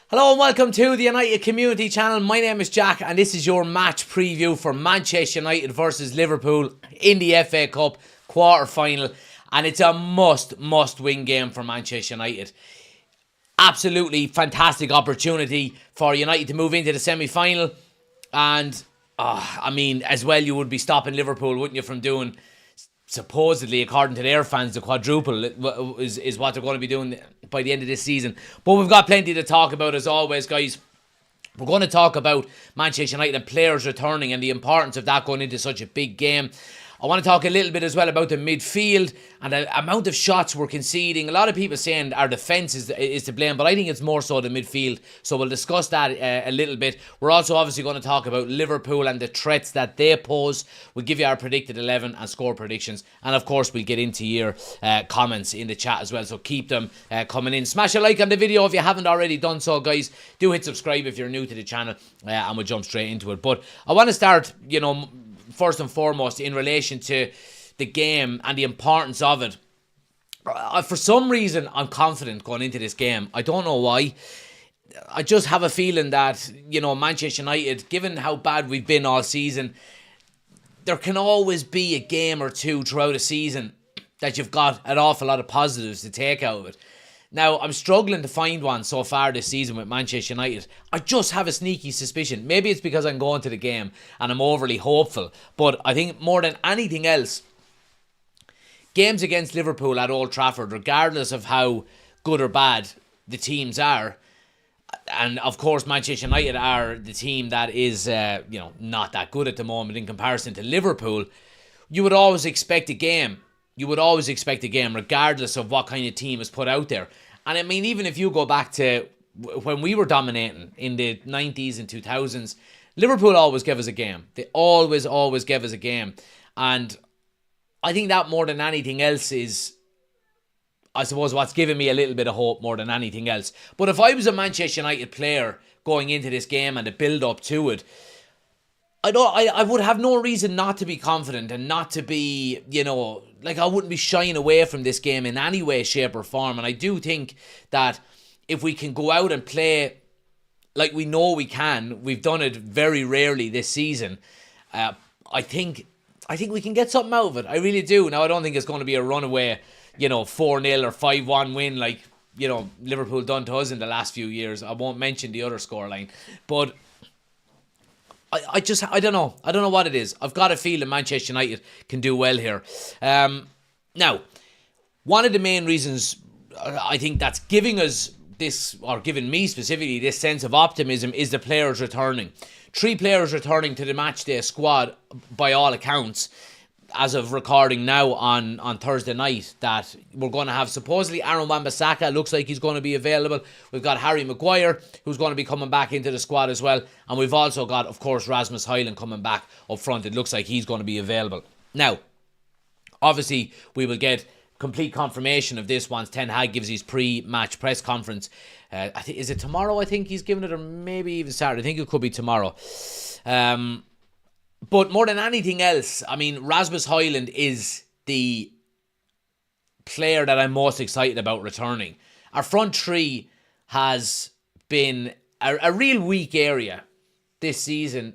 Hello and welcome to the United Community Channel. My name is Jack and this is your match preview for Manchester United versus Liverpool in the FA Cup quarter-final. And it's a must-win game for Manchester United. Absolutely fantastic opportunity for United to move into the semi-final. And, as well, you would be stopping Liverpool, wouldn't you, from doing, supposedly, according to their fans, the quadruple is what they're going to be doing by the end of this season. But we've got plenty to talk about, as always, guys. We're going to talk about Manchester United and players returning and the importance of that going into such a big game. I want to talk a little bit as well about the midfield and the amount of shots we're conceding. A lot of people saying our defence is to blame, but I think it's more so the midfield. So we'll discuss that a little bit. We're also obviously going to talk about Liverpool and the threats that they pose. We'll give you our predicted 11 and score predictions. And of course, we'll get into your comments in the chat as well. So keep them coming in. Smash a like on the video if you haven't already done so, guys. Do hit subscribe if you're new to the channel and we'll jump straight into it. But I want to start, first and foremost, in relation to the game and the importance of it. For some reason, I'm confident going into this game. I don't know why. I just have a feeling that, Manchester United, given how bad we've been all season, there can always be a game or two throughout a season that you've got an awful lot of positives to take out of it. Now, I'm struggling to find one so far this season with Manchester United. I just have a sneaky suspicion. Maybe it's because I'm going to the game and I'm overly hopeful. But I think more than anything else, games against Liverpool at Old Trafford, regardless of how good or bad the teams are, and of course Manchester United are the team that is, not that good at the moment in comparison to Liverpool, you would always expect a game. You would always expect a game, regardless of what kind of team is put out there. And I mean, even if you go back to when we were dominating in the 90s and 2000s, Liverpool always gave us a game. They always gave us a game. And I think that more than anything else is, I suppose, what's giving me a little bit of hope more than anything else. But if I was a Manchester United player going into this game and the build-up to it, I would have no reason not to be confident and not to be, I wouldn't be shying away from this game in any way, shape or form. And I do think that if we can go out and play like we know we can, we've done it very rarely this season, I think we can get something out of it. I really do. Now, I don't think it's going to be a runaway, 4-0 or 5-1 win like, Liverpool done to us in the last few years. I won't mention the other scoreline. But I don't know. I don't know what it is. I've got a feeling Manchester United can do well here. Now, one of the main reasons I think that's giving us this, or giving me specifically this sense of optimism, is the players returning. 3 players returning to the matchday squad by all accounts, as of recording now on Thursday night, that we're going to have supposedly Aaron Wan-Bissaka. Looks like he's going to be available. We've got Harry Maguire, who's going to be coming back into the squad as well. And we've also got, of course, Rasmus Højlund coming back up front. It looks like he's going to be available. Now, obviously, we will get complete confirmation of this once Ten Hag gives his pre-match press conference. Is it tomorrow? I think he's giving it, or maybe even Saturday. I think it could be tomorrow. But more than anything else, Rasmus Højlund is the player that I'm most excited about returning. Our front three has been a real weak area this season,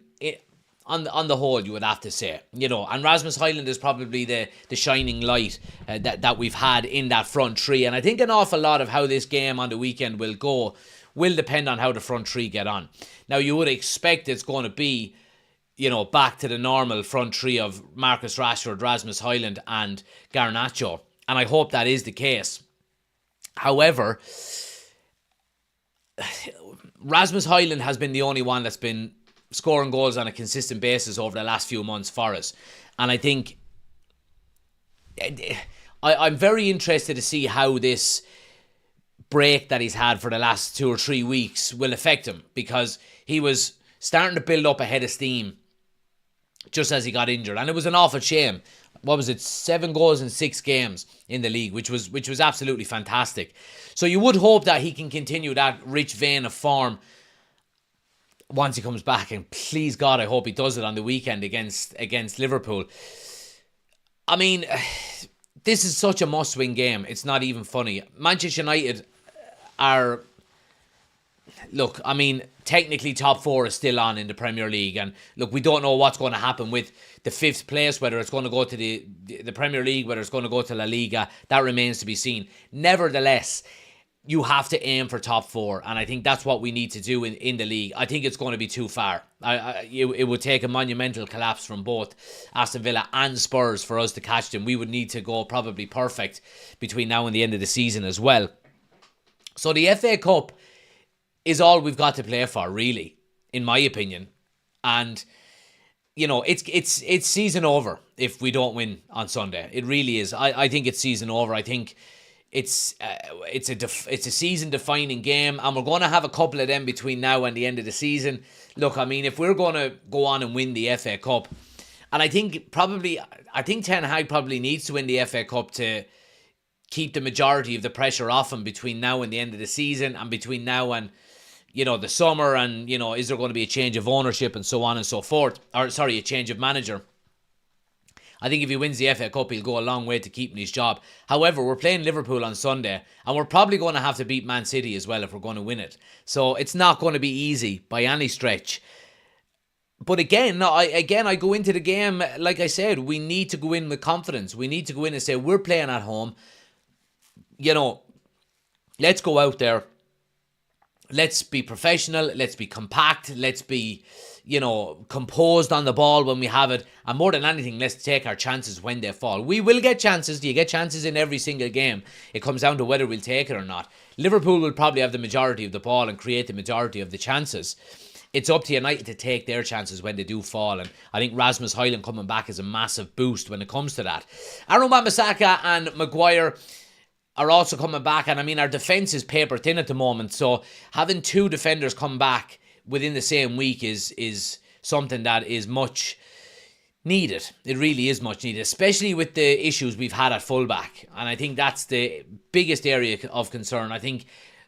on the whole, you would have to say. And Rasmus Højlund is probably the shining light that we've had in that front three. And I think an awful lot of how this game on the weekend will go will depend on how the front three get on. Now, you would expect it's going to be, back to the normal front three of Marcus Rashford, Rasmus Højlund and Garnacho. And I hope that is the case. However, Rasmus Højlund has been the only one that's been scoring goals on a consistent basis over the last few months for us. And I think I'm very interested to see how this break that he's had for the last 2 or 3 weeks will affect him, because he was starting to build up a head of steam just as he got injured. And it was an awful shame. What was it? 7 goals in 6 games in the league, which was absolutely fantastic. So you would hope that he can continue that rich vein of form once he comes back. And please God, I hope he does it on the weekend against Liverpool. This is such a must-win game. It's not even funny. Manchester United are look, I mean, technically top four is still on in the Premier League. And look, we don't know what's going to happen with the fifth place, whether it's going to go to the Premier League, whether it's going to go to La Liga. That remains to be seen. Nevertheless, you have to aim for top four, and I think that's what we need to do in the league. I think it's going to be too far. It would take a monumental collapse from both Aston Villa and Spurs for us to catch them. We would need to go probably perfect between now and the end of the season as well. So the FA Cup is all we've got to play for, really, in my opinion. And you know, it's season over if we don't win on Sunday. It really is. I think it's season over. I think it's a season-defining game, and we're going to have a couple of them between now and the end of the season. Look, I mean, if we're going to go on and win the FA Cup, and I think Ten Hag probably needs to win the FA Cup to keep the majority of the pressure off him between now and the end of the season, and between now and, you know, the summer, and, you know, is there going to be a change of ownership and so on and so forth, or sorry, a change of manager. I think if he wins the FA Cup, he'll go a long way to keeping his job. However, we're playing Liverpool on Sunday, and we're probably going to have to beat Man City as well if we're going to win it. So it's not going to be easy by any stretch. But again, I go into the game, like I said, we need to go in with confidence. We need to go in and say, we're playing at home. You know, let's go out there. Let's be professional. Let's be compact. Let's be, you know, composed on the ball when we have it. And more than anything, let's take our chances when they fall. We will get chances. You get chances in every single game. It comes down to whether we'll take it or not. Liverpool will probably have the majority of the ball and create the majority of the chances. It's up to United to take their chances when they do fall. And I think Rasmus Højlund coming back is a massive boost when it comes to that. Aaron Wan-Bissaka and Maguire are also coming back, and I mean, our defence is paper thin at the moment, so having two defenders come back within the same week is something that is much needed. It really is much needed, especially with the issues we've had at fullback, and I think that's the biggest area of concern. I think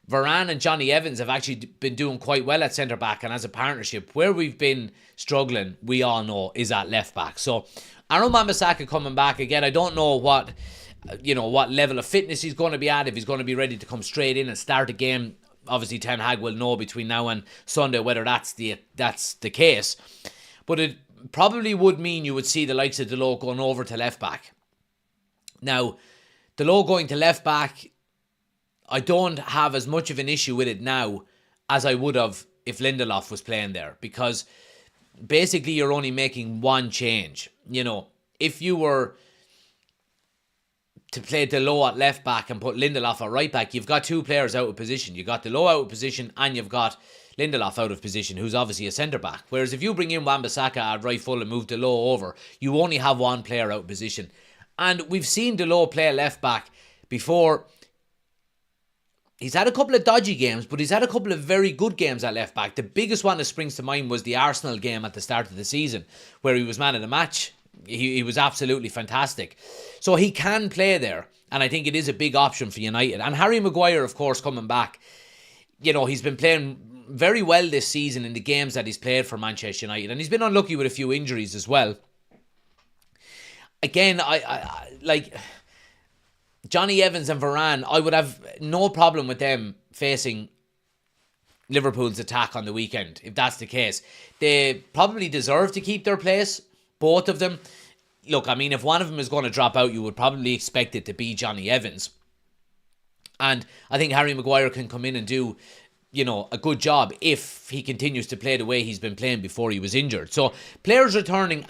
Varane and Johnny Evans have actually been doing quite well at centre-back, and as a partnership, where we've been struggling, we all know, is at left-back. So, Aaron Wan-Bissaka coming back again, I don't know what level of fitness he's going to be at, if he's going to be ready to come straight in and start the game. Obviously, Ten Hag will know between now and Sunday whether that's the case. But it probably would mean you would see the likes of Dalot going over to left back. Now, Dalot going to left back, I don't have as much of an issue with it now as I would have if Lindelof was playing there, because basically you're only making one change. You know, if you were to play Dalot at left back and put Lindelof at right back, you've got two players out of position. You've got Dalot out of position and you've got Lindelof out of position, who's obviously a centre back. Whereas if you bring in Wan-Bissaka at right full and move Dalot over, you only have one player out of position. And we've seen Dalot play left back before. He's had a couple of dodgy games, but he's had a couple of very good games at left back. The biggest one that springs to mind was the Arsenal game at the start of the season, where he was man of the match. He was absolutely fantastic. So he can play there, and I think it is a big option for United. And Harry Maguire, of course, coming back. You know, he's been playing very well this season in the games that he's played for Manchester United, and he's been unlucky with a few injuries as well. Again, I like Johnny Evans and Varane. I would have no problem with them facing Liverpool's attack on the weekend, if that's the case. They probably deserve to keep their place, both of them. Look, I mean, if one of them is going to drop out, you would probably expect it to be Johnny Evans. And I think Harry Maguire can come in and do, you know, a good job if he continues to play the way he's been playing before he was injured. So players returning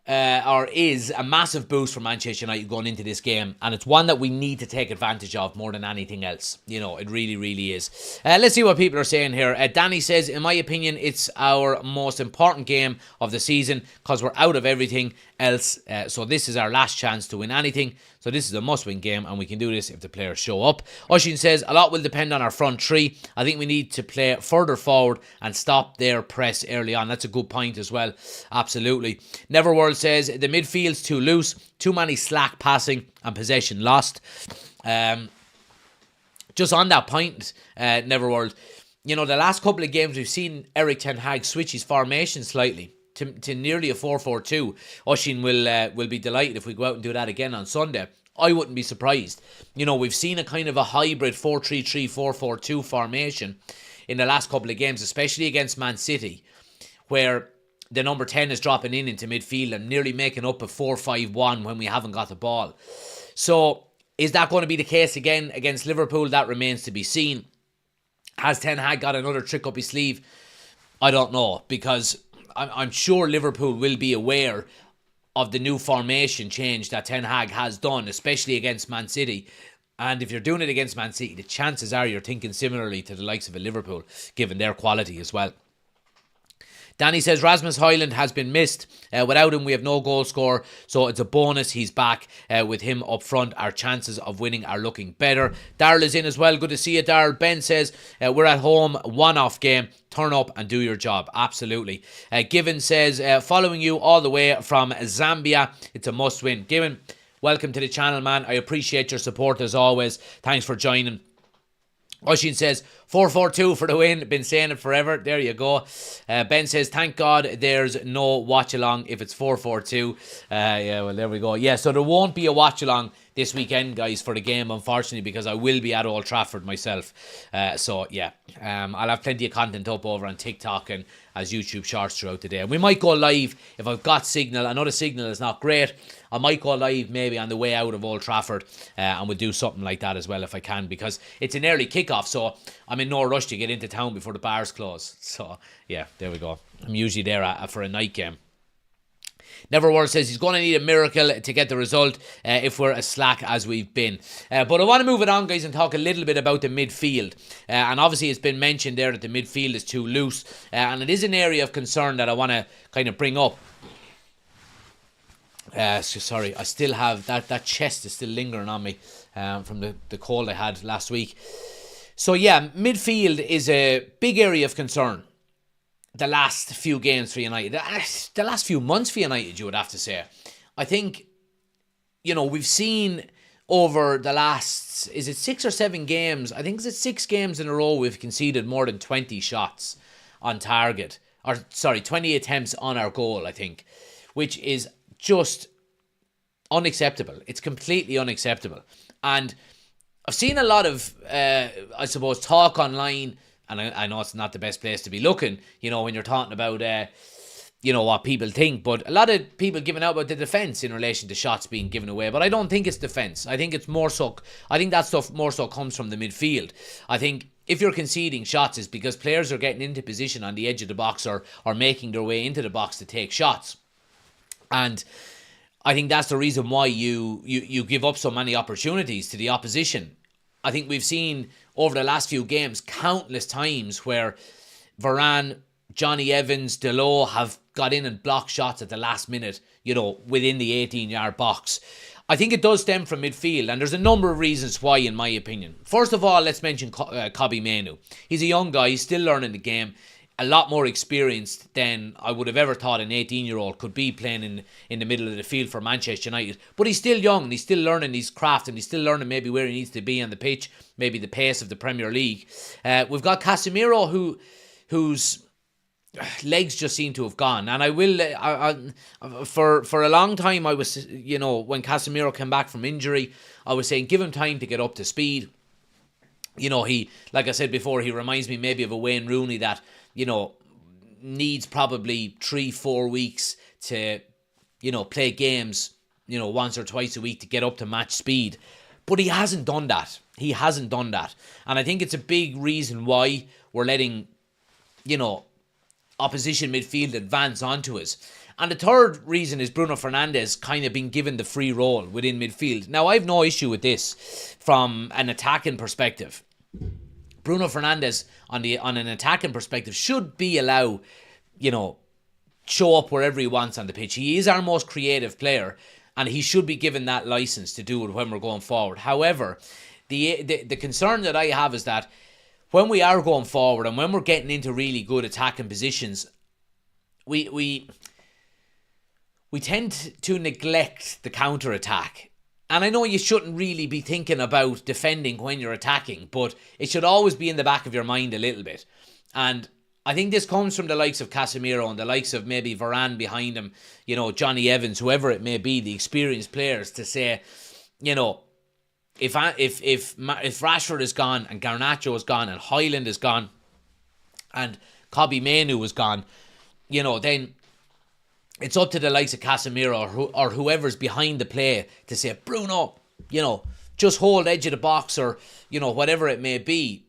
is a massive boost for Manchester United going into this game, and it's one that we need to take advantage of more than anything else. You know, it really, really is. Let's see what people are saying here. Danny says, in my opinion, it's our most important game of the season because we're out of everything else, so this is our last chance to win anything. So this is a must-win game, and we can do this if the players show up. Oshin says, a lot will depend on our front three. I think we need to play further forward and stop their press early on. That's a good point as well. Absolutely. Neverworld says, the midfield's too loose, too many slack passing and possession lost. Just on that point, Neverworld, you know, the last couple of games we've seen Erik Ten Hag switch his formation slightly to nearly a 4-4-2. Oshin will be delighted if we go out and do that again on Sunday. I wouldn't be surprised. We've seen a kind of a hybrid 4-3-3, 4-4-2 formation in the last couple of games, especially against Man City, where the number 10 is dropping into midfield and nearly making up a 4-5-1 when we haven't got the ball. So, is that going to be the case again against Liverpool? That remains to be seen. Has Ten Hag got another trick up his sleeve? I don't know, because I'm sure Liverpool will be aware of the new formation change that Ten Hag has done, especially against Man City. And if you're doing it against Man City, the chances are you're thinking similarly to the likes of a Liverpool, given their quality as well. Danny says Rasmus Højlund has been missed. Without him, we have no goal scorer, so it's a bonus he's back. With him up front, our chances of winning are looking better. Darryl is in as well. Good to see you, Darryl. Ben says we're at home, one-off game. Turn up and do your job. Absolutely. Given says following you all the way from Zambia. It's a must-win. Given, welcome to the channel, man. I appreciate your support as always. Thanks for joining. Oshin says 4-4-2 for the win. Been saying it forever. There you go. Ben says, thank God there's no watch along if it's 4-4-2. Yeah, well, there we go. Yeah, so there won't be a watch along this weekend, guys, for the game, unfortunately, because I will be at Old Trafford myself. So, yeah, I'll have plenty of content up over on TikTok and as YouTube Shorts throughout the day. And we might go live if I've got signal. I know the signal is not great. I might go live maybe on the way out of Old Trafford, and we'll do something like that as well if I can, because it's an early kickoff, so I'm in no rush to get into town before the bars close. So, yeah, there we go. I'm usually there for a night game. Neverword says he's going to need a miracle to get the result if we're as slack as we've been. But I want to move it on, guys, and talk a little bit about the midfield. And obviously it's been mentioned there that the midfield is too loose. And it is an area of concern that I want to kind of bring up. Sorry, I still have that chest is still lingering on me from the cold I had last week. So yeah, midfield is a big area of concern. The last few games for United, the last few months for United, you would have to say. I think, we've seen over the last, is it 6 or 7 games? I think it's 6 games in a row we've conceded more than 20 shots on target. 20 attempts on our goal, I think, which is just unacceptable. It's completely unacceptable. And I've seen a lot of, I suppose, talk online. And I know it's not the best place to be looking, when you're talking about, what people think. But a lot of people giving out about the defence in relation to shots being given away. But I don't think it's defence. I think it's more so, I think that stuff more so comes from the midfield. I think if you're conceding shots, it's because players are getting into position on the edge of the box or making their way into the box to take shots. And I think that's the reason why you give up so many opportunities to the opposition. I think we've seen over the last few games countless times where Varane, Johnny Evans, Delot have got in and blocked shots at the last minute, within the 18-yard box. I think it does stem from midfield, and there's a number of reasons why, in my opinion. First of all, let's mention Kobbie Mainoo. He's a young guy, he's still learning the game. A lot more experienced than I would have ever thought an 18-year-old could be playing in the middle of the field for Manchester United. But he's still young and he's still learning his craft and he's still learning maybe where he needs to be on the pitch, maybe the pace of the Premier League. We've got Casemiro whose legs just seem to have gone. And I will, for a long time I was, when Casemiro came back from injury, I was saying give him time to get up to speed. He, like I said before, he reminds me maybe of a Wayne Rooney that, needs probably 3-4 weeks to, play games, once or twice a week to get up to match speed. But he hasn't done that. And I think it's a big reason why we're letting, opposition midfield advance onto us. And the third reason is Bruno Fernandes kind of being given the free role within midfield. Now, I've no issue with this from an attacking perspective. Bruno Fernandes, on an attacking perspective, should be allowed, show up wherever he wants on the pitch. He is our most creative player, and he should be given that license to do it when we're going forward. However, the concern that I have is that when we are going forward and when we're getting into really good attacking positions, we tend to neglect the counter-attack. And I know you shouldn't really be thinking about defending when you're attacking, but it should always be in the back of your mind a little bit. And I think this comes from the likes of Casemiro and the likes of maybe Varane behind him, Johnny Evans, whoever it may be, the experienced players, to say, you know, if Rashford is gone and Garnacho is gone and Højlund is gone and Kobbie Mainoo is gone, you know, then it's up to the likes of Casemiro or whoever's behind the play to say, Bruno, you know, just hold edge of the box, or, you know, whatever it may be.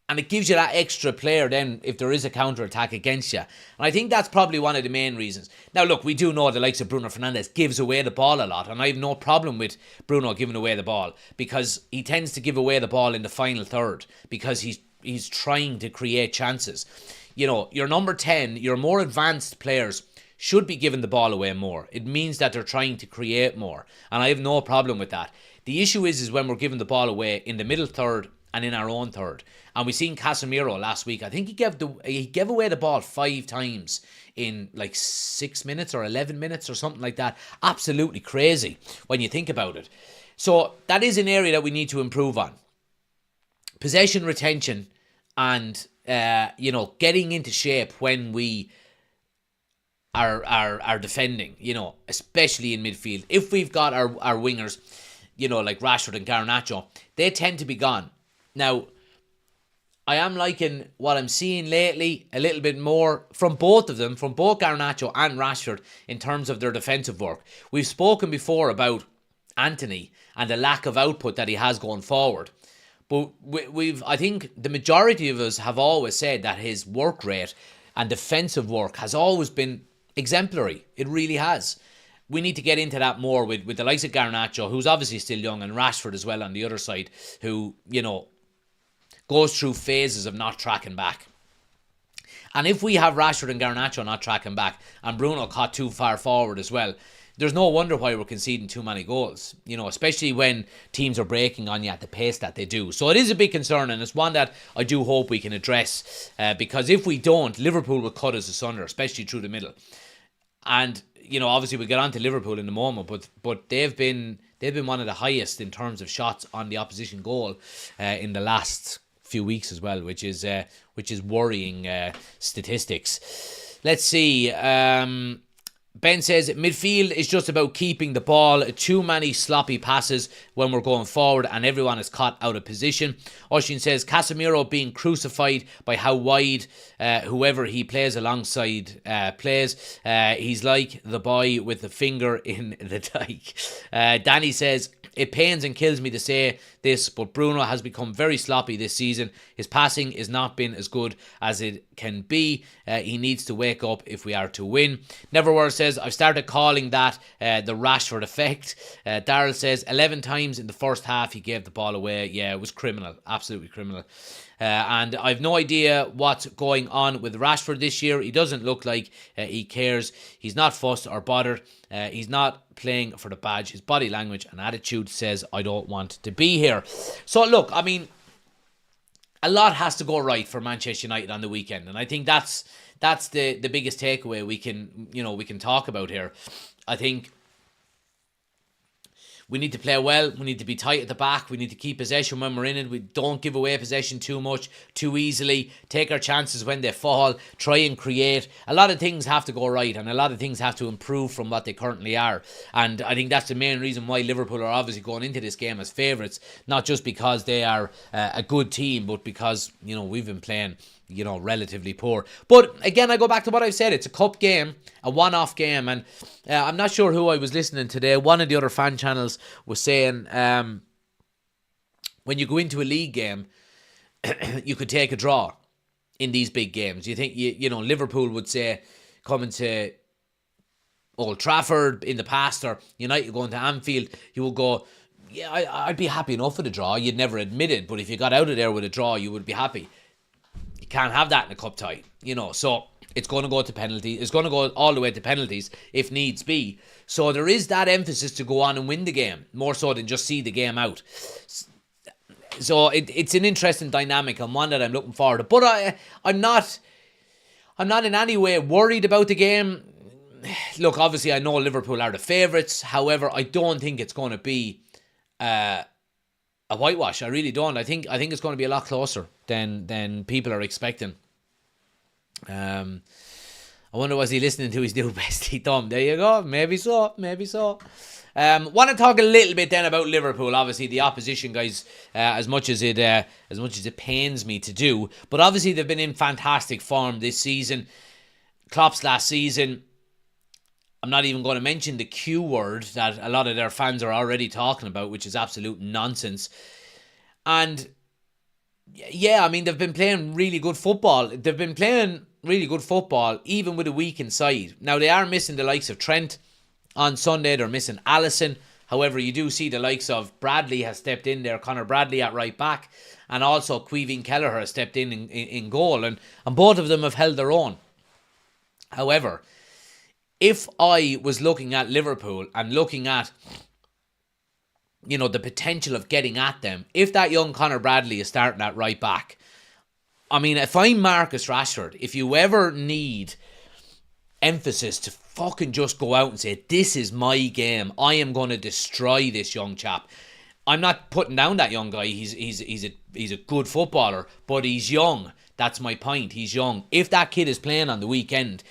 And it gives you that extra player then if there is a counter-attack against you. And I think that's probably one of the main reasons. Now, look, we do know the likes of Bruno Fernandes gives away the ball a lot. And I have no problem with Bruno giving away the ball, because he tends to give away the ball in the final third because he's trying to create chances. You know, your number 10, your more advanced players should be giving the ball away more. It means that they're trying to create more. And I have no problem with that. The issue is when we're giving the ball away in the middle third and in our own third. And we seen Casemiro last week. I think he gave away the ball 5 times in like 6 minutes or 11 minutes or something like that. Absolutely crazy when you think about it. So that is an area that we need to improve on. Possession retention and you know, getting into shape when we are defending, you know, especially in midfield. If we've got our wingers, you know, like Rashford and Garnacho, they tend to be gone. Now, I am liking what I'm seeing lately a little bit more from both of them, from both Garnacho and Rashford, in terms of their defensive work. We've spoken before about Anthony and the lack of output that he has going forward. But I think the majority of us have always said that his work rate and defensive work has always been exemplary. It really has. We need to get into that more with the likes of Garnacho, who's obviously still young, and Rashford as well on the other side, who, you know, goes through phases of not tracking back. And if we have Rashford and Garnacho not tracking back, and Bruno caught too far forward as well, there's no wonder why we're conceding too many goals, you know, especially when teams are breaking on you at the pace that they do. So it is a big concern, and it's one that I do hope we can address, because if we don't, Liverpool will cut us asunder, especially through the middle. And, you know, obviously we'll get on to Liverpool in a moment, but they've been one of the highest in terms of shots on the opposition goal in the last few weeks as well, which is worrying statistics. Let's see. Ben says midfield is just about keeping the ball. Too many sloppy passes when we're going forward and everyone is caught out of position. Oshin says Casemiro being crucified by how wide whoever he plays alongside plays. He's like the boy with the finger in the dike. Danny says, it pains and kills me to say this, but Bruno has become very sloppy this season. His passing has not been as good as it can be. He needs to wake up if we are to win. Neverwhere says, I've started calling that the Rashford effect. Daryl says, 11 times in the first half he gave the ball away. Yeah, it was criminal. Absolutely criminal. And I've no idea what's going on with Rashford this year. He doesn't look like he cares. He's not fussed or bothered. He's not playing for the badge. His body language and attitude says, I don't want to be here. So look, I mean, a lot has to go right for Manchester United on the weekend. And I think that's the biggest takeaway we can talk about here. I think we need to play well. We need to be tight at the back. We need to keep possession when we're in it. We don't give away possession too much, too easily. Take our chances when they fall. Try and create. A lot of things have to go right, and a lot of things have to improve from what they currently are. And I think that's the main reason why Liverpool are obviously going into this game as favourites. Not just because they are a good team, but because, you know, we've been playing, you know, relatively poor. But again, I go back to what I've said. It's a cup game, a one-off game, and I'm not sure who I was listening to today. One of the other fan channels was saying when you go into a league game, you could take a draw in these big games. You think, you know, Liverpool would say coming to Old Trafford in the past, or United going to Anfield, you would go, yeah, I'd be happy enough with a draw. You'd never admit it, but if you got out of there with a draw, you would be happy. Can't have that in a cup tie, you know, so it's going to go to penalties. It's going to go all the way to penalties if needs be. So there is that emphasis to go on and win the game, more so than just see the game out. So it's an interesting dynamic and one that I'm looking forward to. But I'm not in any way worried about the game. Look, obviously I know Liverpool are the favourites. However, I don't think it's going to be a whitewash. I really don't. I think it's going to be a lot closer than people are expecting. I wonder, was he listening to his new bestie Tom? There you go. Maybe so. Want to talk a little bit then about Liverpool. Obviously, the opposition guys, as much as it pains me to do, but obviously they've been in fantastic form this season. Klopp's last season. I'm not even going to mention the Q word that a lot of their fans are already talking about, which is absolute nonsense. And yeah, I mean, they've been playing really good football. Even with a weak inside. Now, they are missing the likes of Trent on Sunday. They're missing Alisson. However, you do see the likes of Bradley has stepped in there, Conor Bradley at right back, and also Caoimhín Kelleher has stepped in goal, and both of them have held their own. However, if I was looking at Liverpool and looking at, the potential of getting at them, if that young Conor Bradley is starting at right back, I mean, if I'm Marcus Rashford, if you ever need emphasis to fucking just go out and say, this is my game, I am going to destroy this young chap. I'm not putting down that young guy. He's a good footballer, but he's young. That's my point. He's young. If that kid is playing on the weekend,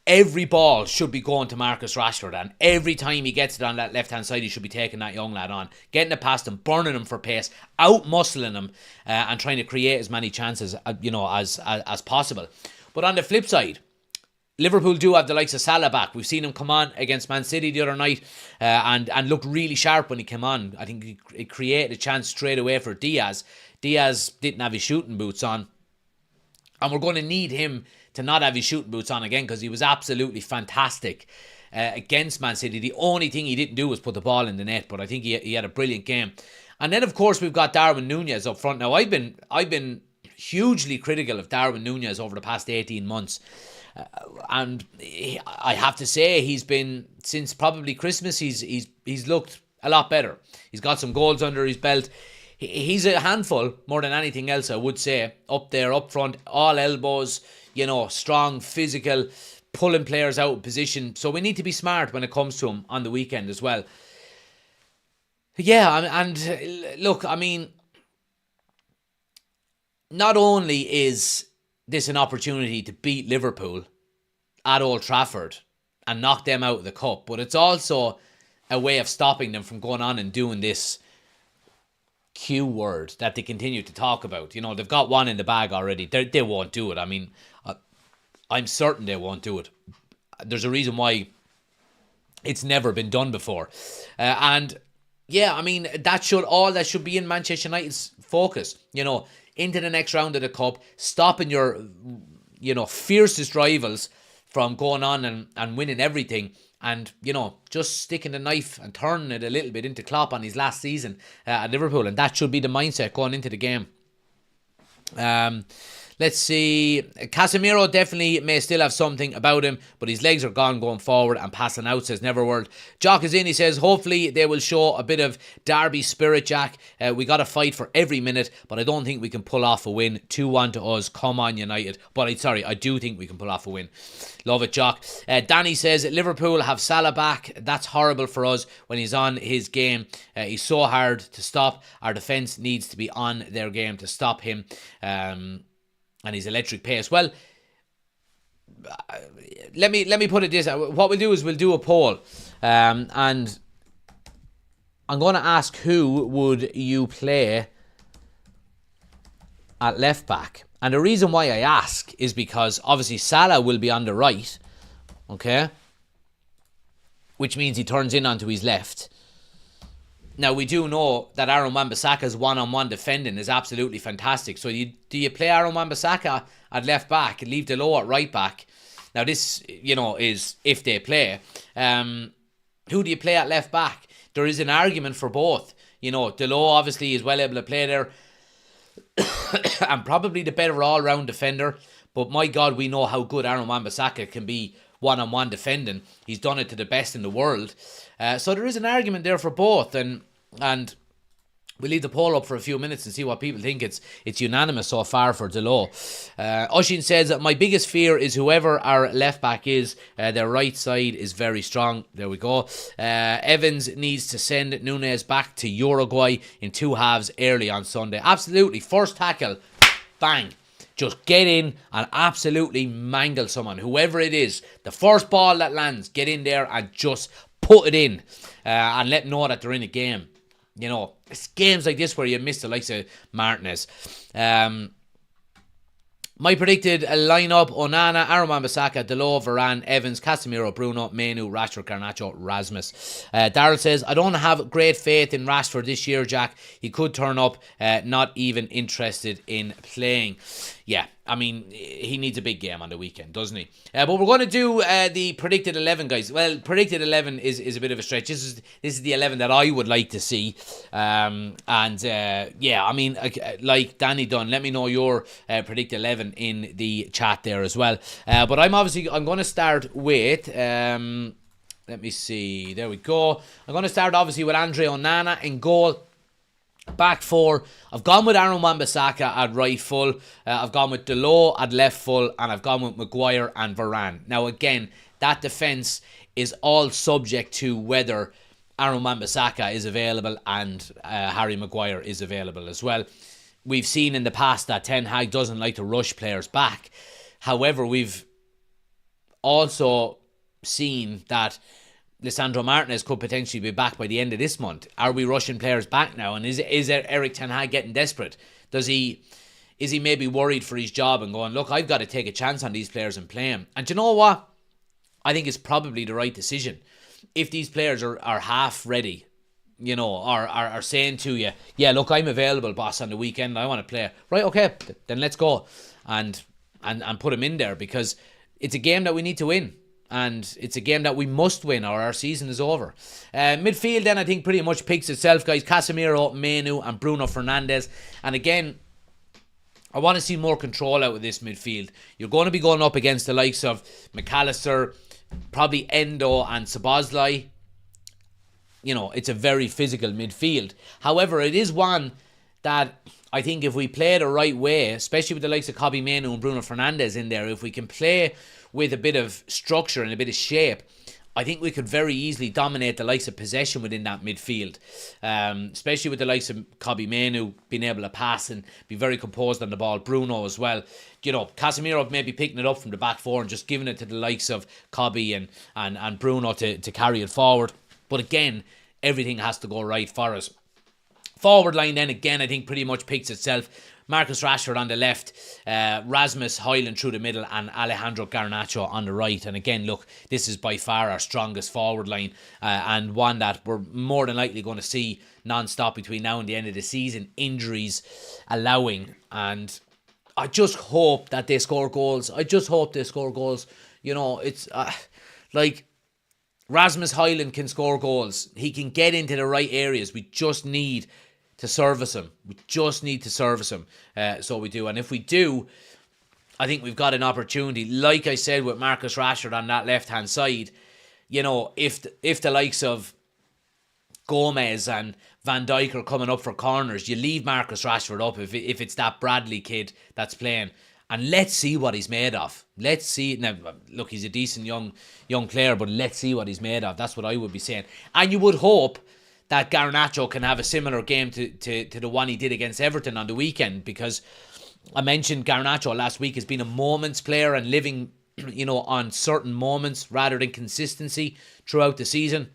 every ball should be going to Marcus Rashford, and every time he gets it on that left-hand side, he should be taking that young lad on, getting it past him, burning him for pace, out-muscling him, and trying to create as many chances, as possible. But on the flip side, Liverpool do have the likes of Salah back. We've seen him come on against Man City the other night and looked really sharp when he came on. I think he created a chance straight away for Diaz. Diaz didn't have his shooting boots on, and we're going to need him to not have his shooting boots on again, because he was absolutely fantastic against Man City. The only thing he didn't do was put the ball in the net, but I think he had a brilliant game. And then, of course, we've got Darwin Núñez up front. Now, I've been hugely critical of Darwin Núñez over the past 18 months. And I have to say, he's been, since probably Christmas, he's looked a lot better. He's got some goals under his belt. He's a handful, more than anything else, I would say, up there, up front, all elbows, strong, physical, pulling players out of position. So we need to be smart when it comes to him on the weekend as well. Yeah, and look, I mean, not only is this an opportunity to beat Liverpool at Old Trafford and knock them out of the cup, but it's also a way of stopping them from going on and doing this Q word that they continue to talk about. They've got one in the bag already. They won't do it. I mean, I'm certain they won't do it. There's a reason why it's never been done before. And yeah, I mean, that should be in Manchester United's focus, into the next round of the cup, stopping your, fiercest rivals from going on and winning everything, and, just sticking the knife and turning it a little bit into Klopp on his last season at Liverpool. And that should be the mindset going into the game. Let's see. Casemiro definitely may still have something about him, but his legs are gone going forward and passing out, says Neverworld. Jock is in, he says, hopefully they will show a bit of Derby spirit, Jack. We got to fight for every minute, but I don't think we can pull off a win. 2-1 to us. Come on, United. But I do think we can pull off a win. Love it, Jock. Danny says, Liverpool have Salah back. That's horrible for us when he's on his game. He's so hard to stop. Our defence needs to be on their game to stop him. And his electric pace. Well, let me put it this way. What we'll do is we'll do a poll, and I'm going to ask, who would you play at left back? And the reason why I ask is because obviously Salah will be on the right, okay, which means he turns in onto his left. Now, we do know that Aaron Wan-Bissaka's one-on-one defending is absolutely fantastic. So do you play Aaron Wan-Bissaka at left back and leave Delort at right back? Now, this, is if they play. Who do you play at left back? There is an argument for both. Delort obviously is well able to play there and probably the better all-round defender. But my God, we know how good Aaron Wan-Bissaka can be one-on-one defending. He's done it to the best in the world. So there is an argument there for both, and we'll leave the poll up for a few minutes and see what people think. It's unanimous so far for Delort. Oshin says that my biggest fear is whoever our left back is, their right side is very strong. There we go. Evans needs to send Núñez back to Uruguay in 2 halves early on Sunday. Absolutely. First tackle, bang. Just get in and absolutely mangle someone. Whoever it is, the first ball that lands, get in there and just put it in. And let them know that they're in a game. You know, it's games like this where you miss the likes of Martinez. My predicted lineup: Onana, Aaron Wan-Bissaka, Dalot, Varane, Evans, Casemiro, Bruno, Menu, Rashford, Garnacho, Rasmus. Daryl says, I don't have great faith in Rashford this year, Jack. He could turn up, not even interested in playing. Yeah, I mean, he needs a big game on the weekend, doesn't he? But we're going to do the predicted 11, guys. Well, predicted 11 is a bit of a stretch. This is the 11 that I would like to see. Yeah, I mean, like Danny Dunn, let me know your predicted 11 in the chat there as well. But I'm going to start with... let me see. There we go. I'm going to start, obviously, with Andre Onana in goal. Back four, I've gone with Aaron Wan-Bissaka at right full. I've gone with Dalot at left full. And I've gone with Maguire and Varane. Now, again, that defence is all subject to whether Aaron Wan-Bissaka is available and Harry Maguire is available as well. We've seen in the past that Ten Hag doesn't like to rush players back. However, we've also seen that Lisandro Martinez could potentially be back by the end of this month. Are we rushing players back now? And is Eric Ten Hag getting desperate? Is he maybe worried for his job and going, look, I've got to take a chance on these players and play them? And do you know what? I think it's probably the right decision. If these players are half ready, you know, or are saying to you, yeah, look, I'm available, boss, on the weekend, I want to play. Right, okay, then let's go. And put him in there, because it's a game that we need to win. And it's a game that we must win or our season is over. Midfield then, I think, pretty much picks itself, guys. Casemiro, Menu and Bruno Fernandes. And again, I want to see more control out of this midfield. You're going to be going up against the likes of McAllister, probably Endo and Szoboszlai. You know, it's a very physical midfield. However, it is one that I think if we play the right way, especially with the likes of Kobbie Mainoo and Bruno Fernandes in there, if we can play with a bit of structure and a bit of shape, I think we could very easily dominate the likes of possession within that midfield. Especially with the likes of Kobbie Mainoo being able to pass and be very composed on the ball. Bruno as well. You know, Casemiro maybe picking it up from the back four and just giving it to the likes of Kobbie and Bruno to carry it forward. But again, everything has to go right for us. Forward line then, again, I think pretty much picks itself. Marcus Rashford on the left, Rasmus Højlund through the middle, and Alejandro Garnacho on the right. And again, look, this is by far our strongest forward line, and one that we're more than likely going to see non-stop between now and the end of the season, injuries allowing. And I just hope that they score goals. You know, it's like Rasmus Højlund can score goals. He can get into the right areas. We just need to service him. So we do. And if we do, I think we've got an opportunity. Like I said with Marcus Rashford on that left-hand side, you know, if the likes of Gomez and Van Dijk are coming up for corners, you leave Marcus Rashford up if it's that Bradley kid that's playing. And let's see what he's made of. Let's see. Now, look, he's a decent young player, but let's see what he's made of. That's what I would be saying. And you would hope that Garnacho can have a similar game to the one he did against Everton on the weekend, because I mentioned Garnacho last week as being a moments player and living, you know, on certain moments rather than consistency throughout the season.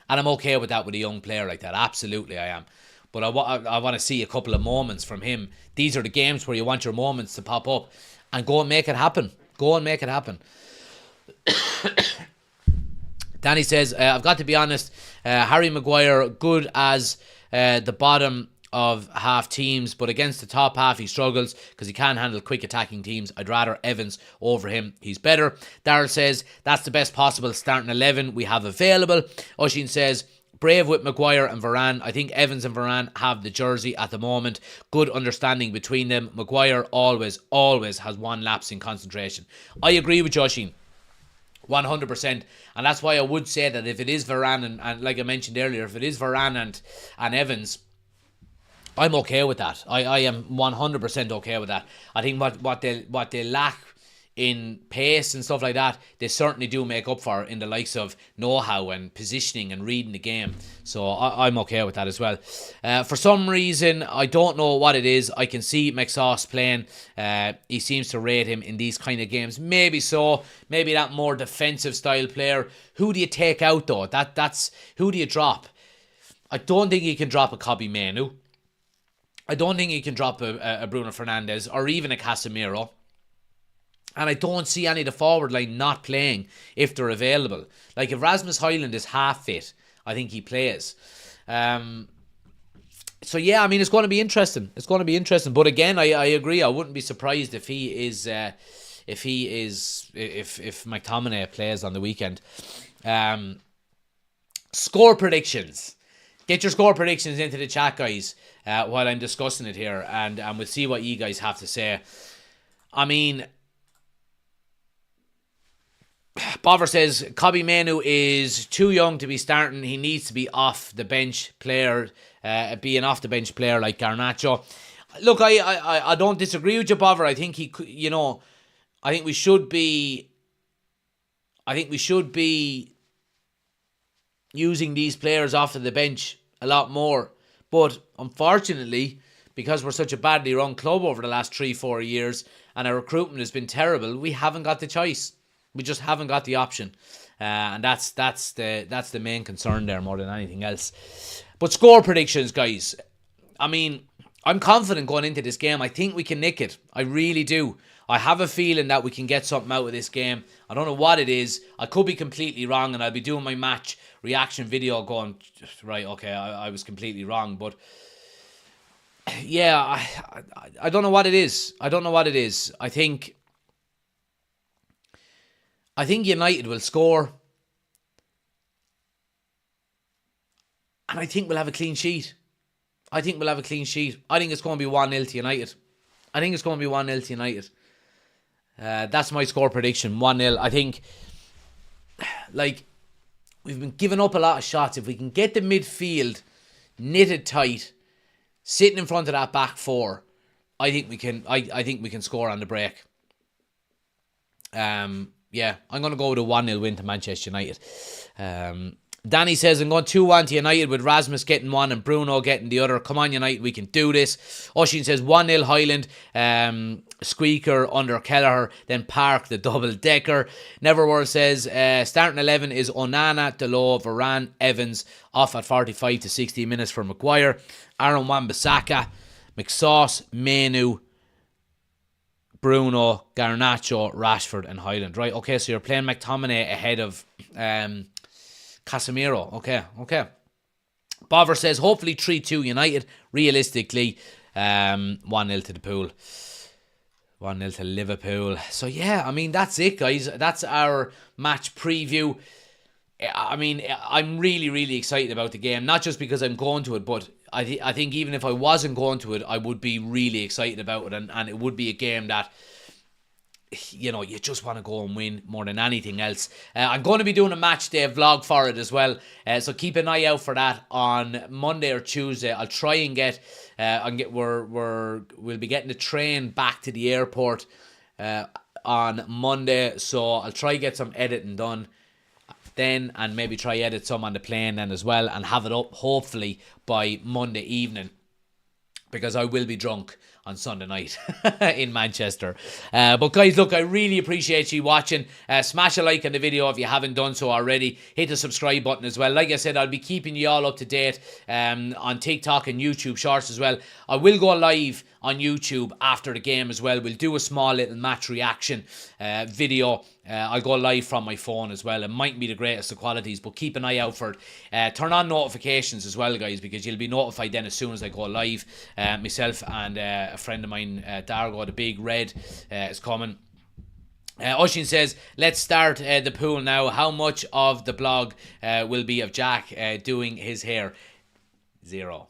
And I'm okay with that with a young player like that. Absolutely, I am. But I want to see a couple of moments from him. These are the games where you want your moments to pop up and go and make it happen. Danny says, I've got to be honest, Harry Maguire, good as the bottom of half teams, but against the top half he struggles because he can't handle quick attacking teams. I'd rather Evans over him. He's better. Darryl says, that's the best possible starting 11 we have available. Oshin says, brave with Maguire and Varane. I think Evans and Varane have the jersey at the moment. Good understanding between them. Maguire always has one lapse in concentration. I agree with Joshin 100%. And that's why I would say that if it is Varane and like I mentioned earlier, if it is Varane and Evans, I'm okay with that. I am 100% okay with that. I think what they lack in pace and stuff like that, they certainly do make up for in the likes of know-how and positioning and reading the game. So I'm okay with that as well. For some reason, I don't know what it is. I can see McSauce playing. He seems to rate him in these kind of games. Maybe so. Maybe that more defensive style player. Who do you take out though? That's who do you drop? I don't think you can drop a Kobbie Mainoo. I don't think you can drop a Bruno Fernandes or even a Casemiro. And I don't see any of the forward line not playing if they're available. Like if Rasmus Højlund is half fit, I think he plays. So yeah, I mean, it's going to be interesting. It's going to be interesting. But again, I agree. I wouldn't be surprised if McTominay plays on the weekend. Score predictions. Get your score predictions into the chat, guys, while I'm discussing it here, and we'll see what you guys have to say. I mean, Bover says Kobbie Mainoo is too young to be starting. He needs to be off the bench player, being off the bench player like Garnacho. Look, I don't disagree with you, Bover. I think he could, I think we should be using these players off of the bench a lot more. But unfortunately, because we're such a badly run club over the last 3-4 years and our recruitment has been terrible, we haven't got the choice. We just haven't got the option. And that's the main concern there more than anything else. But score predictions, guys. I mean, I'm confident going into this game. I think we can nick it. I really do. I have a feeling that we can get something out of this game. I don't know what it is. I could be completely wrong, and I'll be doing my match reaction video going, right, okay, I was completely wrong. But yeah, I don't know what it is. I don't know what it is. I think United will score. And I think we'll have a clean sheet. I think it's going to be 1-0 to United. That's my score prediction, 1-0. I think, like, we've been giving up a lot of shots. If we can get the midfield knitted tight, sitting in front of that back four, I think we can. I think we can score on the break. Yeah, I'm going to go with a 1-0 win to Manchester United. Danny says, I'm going 2-1 to United with Rasmus getting one and Bruno getting the other. Come on, United, we can do this. Oshin says 1-0 Højlund, Squeaker under Kelleher, then Park, the double-decker. Neverword says, starting 11 is Onana, Delors, Varane, Evans, off at 45 to 60 minutes for Maguire. Aaron Wan-Bissaka, McSauce, Mainoo, Bruno, Garnacho, Rashford and Højlund. Right, okay, so you're playing McTominay ahead of Casemiro. Okay. Bover says, hopefully 3-2 United. Realistically, 1-0 to the Pool. 1-0 to Liverpool. So yeah, I mean, that's it, guys. That's our match preview. I mean, I'm really, really excited about the game. Not just because I'm going to it, but I think even if I wasn't going to it, I would be really excited about it. And it would be a game that, you just want to go and win more than anything else. I'm going to be doing a match day vlog for it as well. So keep an eye out for that on Monday or Tuesday. I'll try and we'll be getting the train back to the airport on Monday. So I'll try get some editing done then, and maybe try edit some on the plane then as well, and have it up hopefully by Monday evening, because I will be drunk on Sunday night in Manchester. But guys, look, I really appreciate you watching. Smash a like on the video if you haven't done so already. Hit the subscribe button as well. Like I said, I'll be keeping you all up to date on TikTok and YouTube Shorts as well. I will go live on YouTube after the game as well. We'll do a small little match reaction video. I'll go live from my phone as well. It mightn't be the greatest of qualities, but keep an eye out for it. Turn on notifications as well, guys, because you'll be notified then as soon as I go live. Myself and a friend of mine, Dargo, the Big Red, is coming. Oshin says, let's start the pool now. How much of the blog will be of Jack doing his hair? Zero,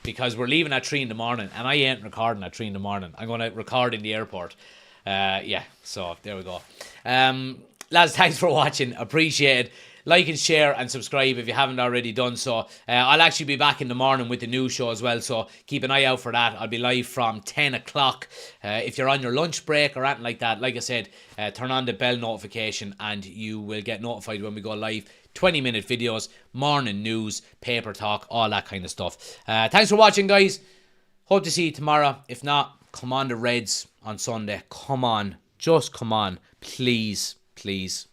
because we're leaving at 3 in the morning, and I ain't recording at 3 in the morning. I'm going to record in the airport. Yeah, so there we go. Lads, thanks for watching. Appreciate it. like and share and subscribe if you haven't already done so. I'll actually be back in the morning with the news show as well, so keep an eye out for that. I'll be live from 10 o'clock. If you're on your lunch break or anything like that, like I said, turn on the bell notification and you will get notified when we go live. 20-minute videos, morning news, paper talk, all that kind of stuff. Thanks for watching, guys. Hope to see you tomorrow. If not, come on the Reds on Sunday. Come on. Just come on. Please, please.